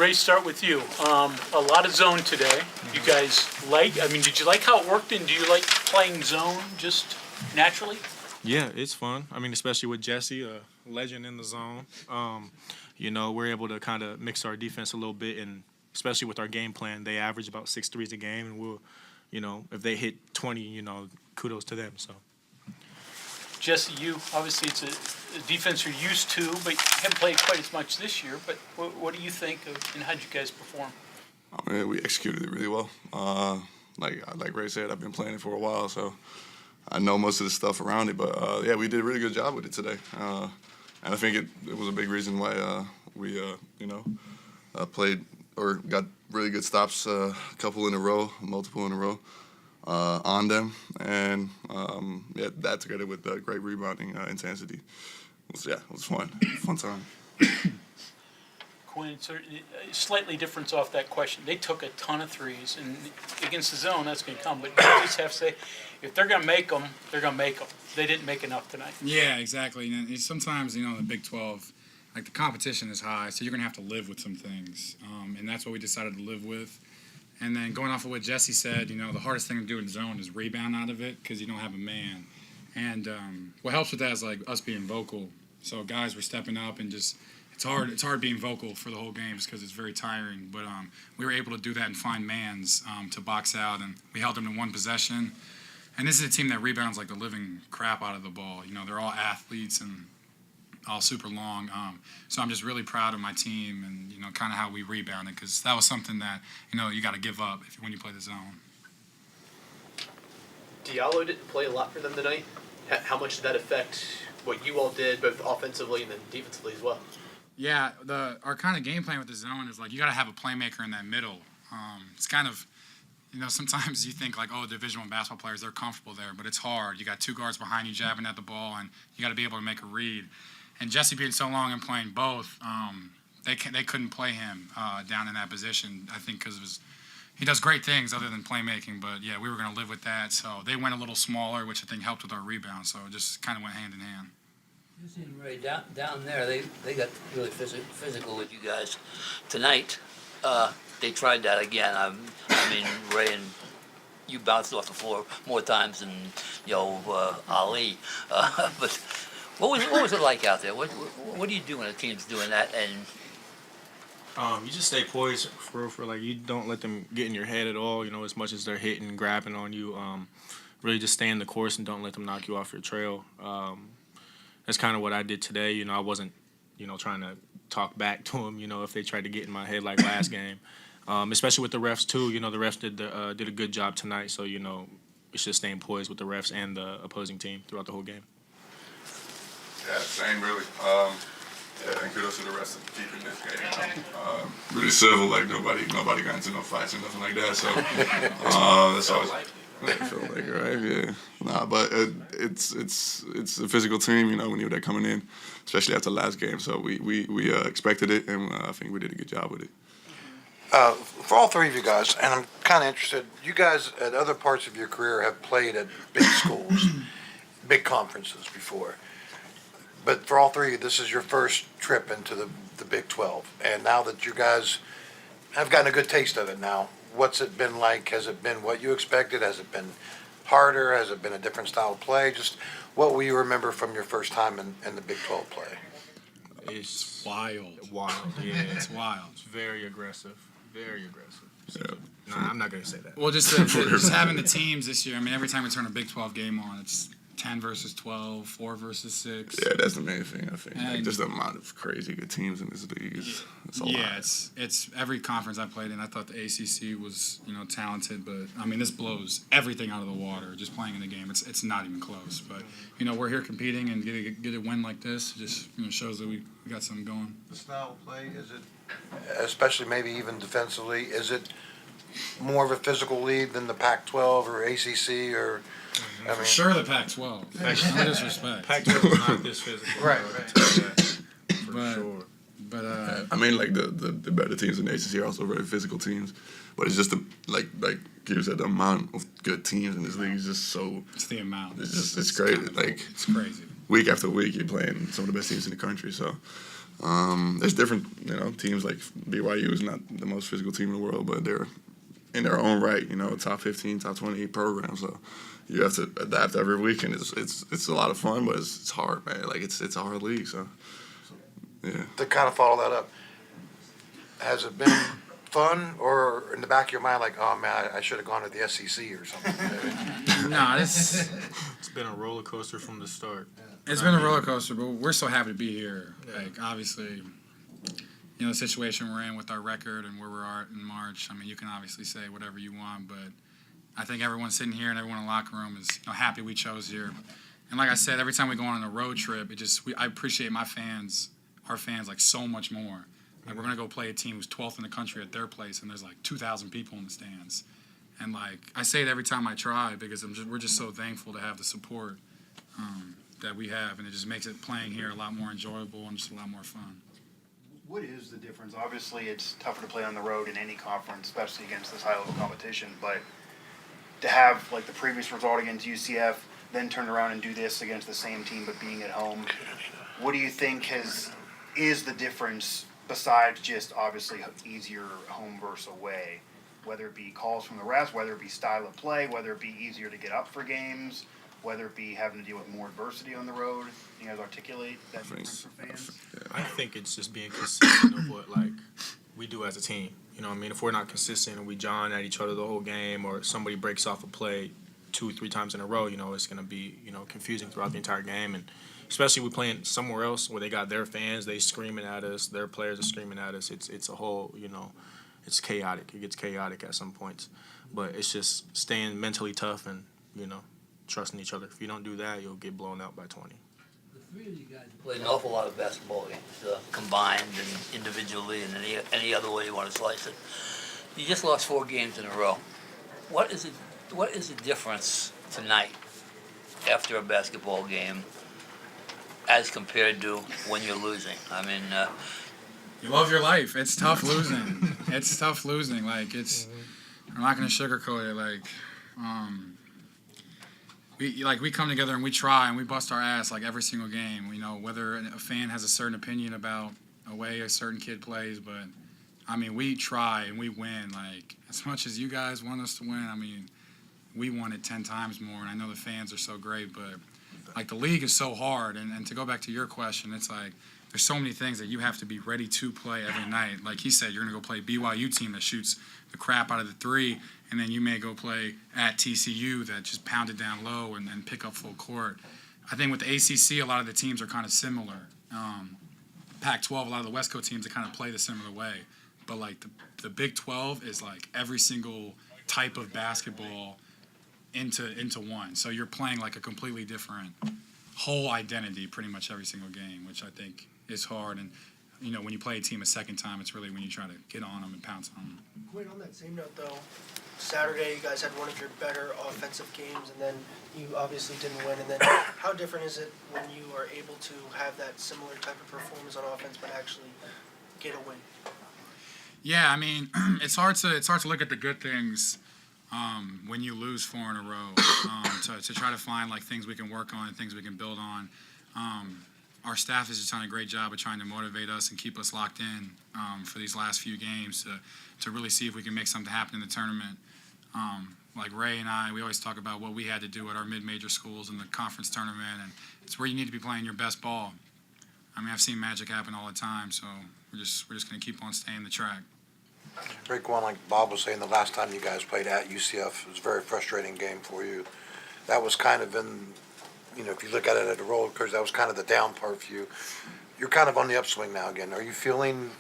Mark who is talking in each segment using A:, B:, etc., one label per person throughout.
A: Ray, start with you. A lot of zone today. You guys did you like how it worked, and do you like playing zone just naturally?
B: Yeah, it's fun. I mean, especially with Jesse, a legend in the zone. We're able to kind of mix our defense a little bit, and especially with our game plan, they average about 6 threes a game, and we'll, if they hit 20, kudos to them. So.
A: Jesse, you obviously it's a defense you're used to, but you haven't played quite as much this year. But what do you think of, and how did you guys perform?
C: I mean, we executed it really well. Like Ray said, I've been playing it for a while, so I know most of the stuff around it. But we did a really good job with it today, and I think it was a big reason why we played or got really good stops, a couple in a row, multiple in a row. On them, and that together with the great rebounding intensity, it was fun time.
A: Quinn, slightly different off that question. They took a ton of threes, and against the zone, that's going to come. But you just have to say, if they're going to make them, they're going to make them. They didn't make enough tonight.
D: Yeah, exactly. And sometimes, in the Big 12, like the competition is high, so you're going to have to live with some things, and that's what we decided to live with. And then going off of what Jesse said, the hardest thing to do in zone is rebound out of it because you don't have a man. And what helps with that is like us being vocal. So guys were stepping up and just it's hard being vocal for the whole game just because it's very tiring. But we were able to do that and find mans to box out, and we held them to one possession. And this is a team that rebounds like the living crap out of the ball. They're all athletes and all super long. So I'm just really proud of my team and, kind of how we rebounded because that was something that, you got to give up when you play the zone.
E: Diallo didn't play a lot for them tonight. How much did that affect what you all did, both offensively and then defensively as well?
D: Yeah, our kind of game plan with the zone is like you got to have a playmaker in that middle. It's kind of, sometimes you think like, oh, Division I basketball players, they're comfortable there, but it's hard. You got two guards behind you jabbing at the ball, and you got to be able to make a read. And Jesse being so long and playing both, they couldn't play him down in that position, I think, because he does great things other than playmaking. But, yeah, we were going to live with that. So they went a little smaller, which I think helped with our rebound. So it just kind of went hand in hand.
F: You seen Ray down there, they got really physical with you guys. Tonight, they tried that again. I mean, Ray and you bounced off the floor more times than, Ali. But what was it like out there? What do you do when a team's doing that? And
B: you just stay poised for like you don't let them get in your head at all. As much as they're hitting, grabbing on you, really just stay in the course and don't let them knock you off your trail. That's kind of what I did today. I wasn't, trying to talk back to them. If they tried to get in my head like last game, especially with the refs too. The refs did a good job tonight. So it's just staying poised with the refs and the opposing team throughout the whole game.
C: Yeah, same really. And kudos to the rest of keeping this game. Really civil, like nobody got into no fights or nothing like that. So that's always feel like right, yeah. Nah, but it's a physical team. We knew that coming in, especially after the last game. So we expected it, and I think we did a good job with it.
G: For all three of you guys, and I'm kind of interested, you guys at other parts of your career have played at big schools, big conferences before. But for all three, this is your first trip into the Big 12. And now that you guys have gotten a good taste of it now, what's it been like? Has it been what you expected? Has it been harder? Has it been a different style of play? Just what will you remember from your first time in the Big 12 play?
D: It's wild.
B: Wild, yeah.
D: It's wild.
B: It's very aggressive. Very aggressive. So,
C: Yeah.
B: nah, I'm not going to say that.
D: Well, just having the teams this year, every time we turn a Big 12 game on, it's 10 versus 12, 4 versus 6.
C: Yeah, that's the main thing, I think.
D: And
C: just the amount of crazy good teams in this league is a lot.
D: Yeah, it's every conference I played in. I thought the ACC was talented, but this blows everything out of the water. Just playing in the game, it's not even close. But we're here competing and get a win like this just shows that we got something going.
G: The style of play, is it, especially maybe even defensively, is it more of a physical league than the Pac-12 or ACC or?
D: For sure, the Pac-12. No disrespect.
B: Pac-12 is not this physical.
G: Right.
B: For sure.
D: But
C: like the better teams in the ACC are also very physical teams, but it's just like Peter said, the amount of good teams in this league is just so.
D: It's the amount.
C: It's crazy. Like
D: it's crazy.
C: Week after week, you're playing some of the best teams in the country. So, There's different, teams like BYU is not the most physical team in the world, but they're in their own right, top 15, top 20 program. So you have to adapt every week, and it's a lot of fun, but it's hard, man. Like it's a hard league. So yeah.
G: To kind of follow that up, has it been fun, or in the back of your mind, like, oh man, I should have gone to the SEC or something?
D: No, it's
B: been a roller coaster from the start.
D: It's been a roller coaster, but we're so happy to be here. Like, obviously, the situation we're in with our record and where we're at in March, I mean, you can obviously say whatever you want, but I think everyone sitting here and everyone in the locker room is happy we chose here. And like I said, every time we go on a road trip, I appreciate our fans, like, so much more. Like, we're going to go play a team who's 12th in the country at their place, and there's, like, 2,000 people in the stands. And, like, I say it every time I try because we're just so thankful to have the support that we have, and it just makes it playing here a lot more enjoyable and just a lot more fun.
H: What is the difference? Obviously, it's tougher to play on the road in any conference, especially against this high-level competition, but to have, like, the previous result against UCF, then turn around and do this against the same team but being at home, what do you think is the difference besides just obviously easier home versus away, whether it be calls from the refs, whether it be style of play, whether it be easier to get up for games, whether it be having to deal with more adversity on the road? Can you guys articulate that difference for fans?
B: I think it's just being consistent of what we do as a team. You know what I mean? If we're not consistent and we john at each other the whole game, or somebody breaks off a play 2-3 times in a row, it's going to be, confusing throughout the entire game. And especially we playing somewhere else where they got their fans, they screaming at us, their players are screaming at us. It's a whole, it's chaotic. It gets chaotic at some points. But it's just staying mentally tough and, trusting each other. If you don't do that, you'll get blown out by 20.
F: The three of you guys played an awful lot of basketball games, combined and individually and any other way you want to slice it. You just lost 4 games in a row. What is the difference tonight after a basketball game as compared to when you're losing? I mean,
D: You love your life. It's tough losing. It's tough losing. Like, I'm not going to sugarcoat it. Like, we come together and we try and we bust our ass like every single game. Whether a fan has a certain opinion about a way a certain kid plays, but I mean, we try and we win. Like, as much as you guys want us to win, I mean, we want it 10 times more. And I know the fans are so great, but like, the league is so hard. And to go back to your question, it's like there's so many things that you have to be ready to play every night. Like he said, you're going to go play BYU team that shoots the crap out of the 3, and then you may go play at TCU that just pound it down low and then pick up full court. I think with the ACC, a lot of the teams are kind of similar. Pac-12, a lot of the West Coast teams, they kind of play the similar way. But, like, the Big 12 is, like, every single type of basketball into one. So you're playing, like, a completely different whole identity pretty much every single game, which I think is hard. And, when you play a team a second time, it's really when you try to get on them and pounce on them.
I: Quinn, on that same note, though, Saturday you guys had one of your better offensive games, and then you obviously didn't win. And then how different is it when you are able to have that similar type of performance on offense but actually get a win?
D: Yeah, I mean, it's hard to look at the good things when you lose 4 in a row. To try to find like things we can work on and things we can build on. Our staff has just done a great job of trying to motivate us and keep us locked in for these last few games to really see if we can make something happen in the tournament. Like Ray and I, we always talk about what we had to do at our mid-major schools in the conference tournament, and it's where you need to be playing your best ball. I mean, I've seen magic happen all the time, so we're just going to keep on staying the track.
G: RaeQuan, like Bob was saying, the last time you guys played at UCF, it was a very frustrating game for you. That was kind of if you look at it at a roller coaster, that was kind of the down part for you. You're kind of on the upswing now again. Are you feeling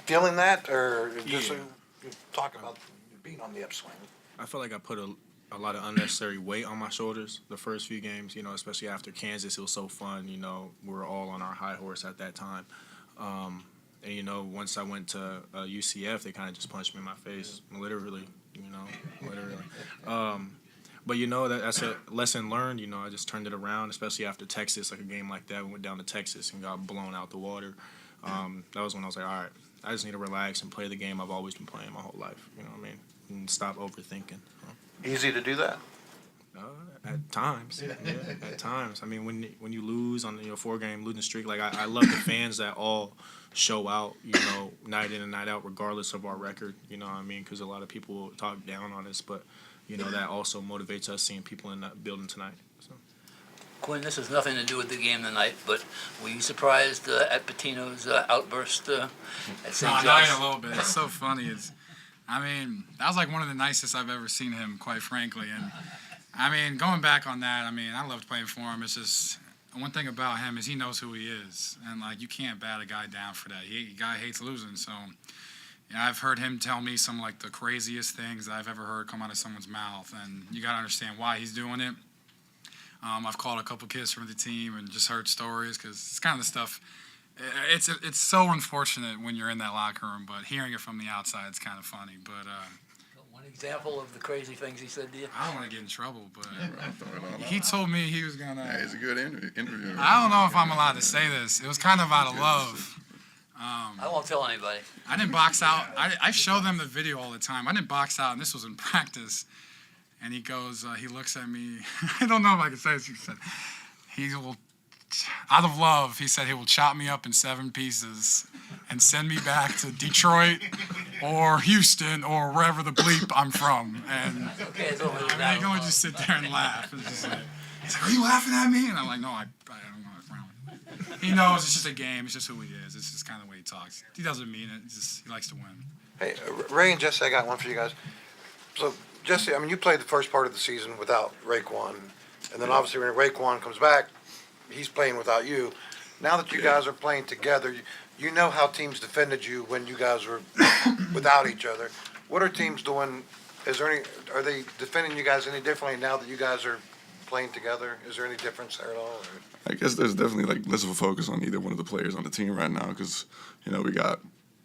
G: that, or just you talk about being on the upswing?
B: I feel like I put a lot of unnecessary weight on my shoulders the first few games, especially after Kansas. It was so fun, we were all on our high horse at that time. And, once I went to UCF, they kind of just punched me in my face, literally. But, that's a lesson learned. I just turned it around, especially after Texas, like a game like that. We went down to Texas and got blown out the water. That was when I was like, all right, I just need to relax and play the game I've always been playing my whole life. You know what I mean? And stop overthinking.
G: Easy to do that?
B: At times, at times. I mean, when you lose on your 4-game losing streak, like I love the fans that all show out, night in and night out, regardless of our record. You know what I mean? Because a lot of people will talk down on us, but that also motivates us seeing people in that building tonight. So.
F: Quinn, this has nothing to do with the game tonight, but were you surprised at Patino's outburst at St.
D: Not
F: John's?
D: even a little bit. It's so funny. That was like one of the nicest I've ever seen him, quite frankly. And going back on that, I loved playing for him. It's just one thing about him is he knows who he is, and you can't bat a guy down for that. Guy hates losing, so I've heard him tell me some the craziest things that I've ever heard come out of someone's mouth, and you got to understand why he's doing it. I've called a couple kids from the team and just heard stories because it's kind of the stuff. It's so unfortunate when you're in that locker room, but hearing it from the outside is kind of funny. But
F: One example of the crazy things he said to you?
D: I don't want to get in trouble, but he told me he was gonna.
C: Yeah, he's a good interviewer.
D: I don't know if I'm allowed to say this. It was kind of out of love.
F: I won't tell anybody.
D: I didn't box out. I show them the video all the time. I didn't box out, and this was in practice. And he goes, he looks at me. I don't know if I can say this. He said, he will, out of love, he said he will chop me up in 7 pieces and send me back to Detroit or Houston or wherever the bleep I'm from. And
F: Okay, it's over
D: I can only just sit there and laugh. It's just he's like, are you laughing at me? And I'm like, no, I don't know what's wrong with me. He knows it's just a game. It's just who he is. It's just kind of the way he talks. He doesn't mean it. He likes to win.
G: Hey, Ray and Jesse, I got one for you guys. So, Jesse, you played the first part of the season without RaeQuan, and then obviously when RaeQuan comes back, he's playing without you. Now that you guys are playing together, you know how teams defended you when you guys were without each other. What are teams doing? Are they defending you guys any differently now that you guys are playing together? Is there any difference there at all? Or?
C: I guess there's definitely less of a focus on either one of the players on the team right now because we got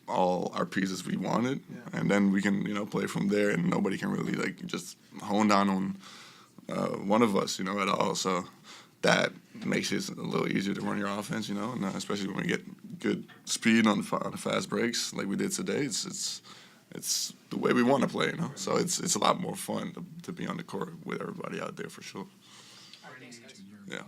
C: all our pieces we wanted, and then we can play from there, and nobody can really just hone down on one of us at all. So that makes it a little easier to run your offense, and especially when we get good speed on the fast breaks like we did today. It's the way we want to play, So it's a lot more fun to be on the court with everybody out there for sure. Yeah.